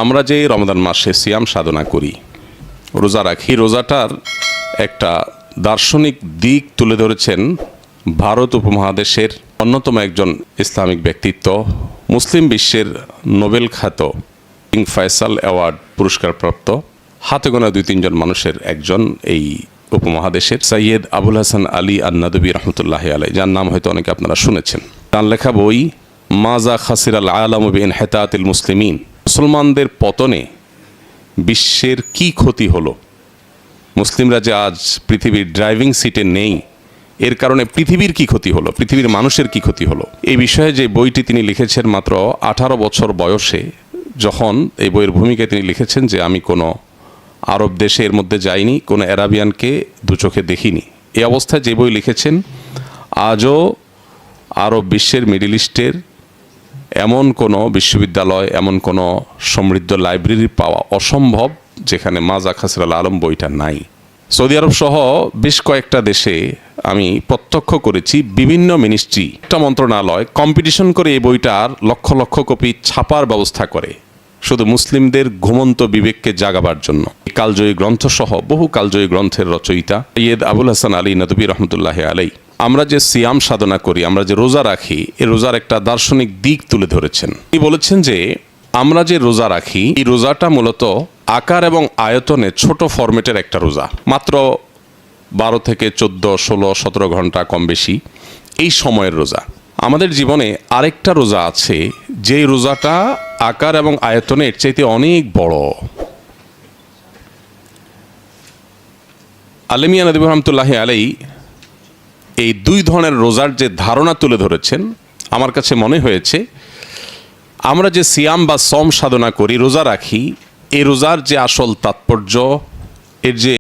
আমরা যে রমজান মাসে সিয়াম সাধনা করি, রোজা রাখি, রোজাটার একটা দার্শনিক দিক তুলে ধরেছেন ভারত উপমহাদেশের অন্যতম একজন ইসলামিক ব্যক্তিত্ব, মুসলিম বিশ্বের নোবেল খ্যাত কিং ফয়সাল অ্যাওয়ার্ড পুরস্কারপ্রাপ্ত হাতে গোনা 2-3 জন মানুষের একজন এই উপমহাদেশের সৈয়দ আবুল হাসান আলী আন-নাদবী রহমতুল্লাহ আলাইহি, যার নাম হয়তো অনেকে আপনারা শুনেছেন। তার লেখা বই মাজা খাসির আল আলাম বিইনহিতাতিল মুসলিমিন, মুসলমানদের পতনে বিশ্বের কি ক্ষতি হলো, মুসলিমরা যে আজ পৃথিবীর ড্রাইভিং সিটে নেই এর কারণে পৃথিবীর কি ক্ষতি হলো, পৃথিবীর মানুষের কি ক্ষতি হলো, এই বিষয়ে যে বইটি তিনি লিখেছেন মাত্র 18 বছর বয়সে, যখন এই বইয়ের ভূমিকায় তিনি লিখেছেন যে আমি কোনো আরব দেশে এর মধ্যে যাইনি, কোনো অ্যারাবিয়ানকে দু চোখে দেখিনি, এই অবস্থায় যে বই লিখেছেন আজও আরব বিশ্বের, মিডল ইস্টের এমন কোনো বিশ্ববিদ্যালয়, এমন কোনো সমৃদ্ধ লাইব্রেরি পাওয়া অসম্ভব যেখানে মাজা খাসির আল আলম বইটা নাই। সৌদি আরব সহ বেশ কয়েকটা দেশে আমি প্রত্যক্ষ করেছি বিভিন্ন মিনিস্ট্রি, একটা মন্ত্রণালয় কম্পিটিশন করে এই বইটার লক্ষ লক্ষ কপি ছাপার ব্যবস্থা করে, শুধু মুসলিমদের ঘুমন্ত বিবেককে জাগাবার জন্য। কালজয়ী গ্রন্থ সহ বহু কালজয়ী গ্রন্থের রচয়িতা সৈয়দ আবুল হাসান আলী নদভী রহমতুল্লাহ আলাইহি আমরা যে সিয়াম সাধনা করি, আমরা যে রোজা রাখি, এই রোজার একটা দার্শনিক দিক তুলে ধরেছেন। তিনি বলেছেন যে আমরা যে রোজা রাখি, এই রোজাটা মূলত আকার এবং আয়তনে ছোট ফরম্যাটের একটা রোজা, মাত্র 12 থেকে 14, 16, 17 ঘন্টা কম বেশি এই সময়ের রোজা। আমাদের জীবনে আরেকটা রোজা আছে, যেই রোজাটা আকার এবং আয়তনে এর চাইতে অনেক বড়। আলেমিয়া নদী রহমতুল্লাহ আলাইহি এই 2 ধরনের রোজার যে ধারণা তুলে ধরেছেন, আমার কাছে মনে হয়েছে আমরা যে সিয়াম বা সম সাধনা করি, রোজা রাখি, এই রোজার যে আসল তাৎপর্য, এর যে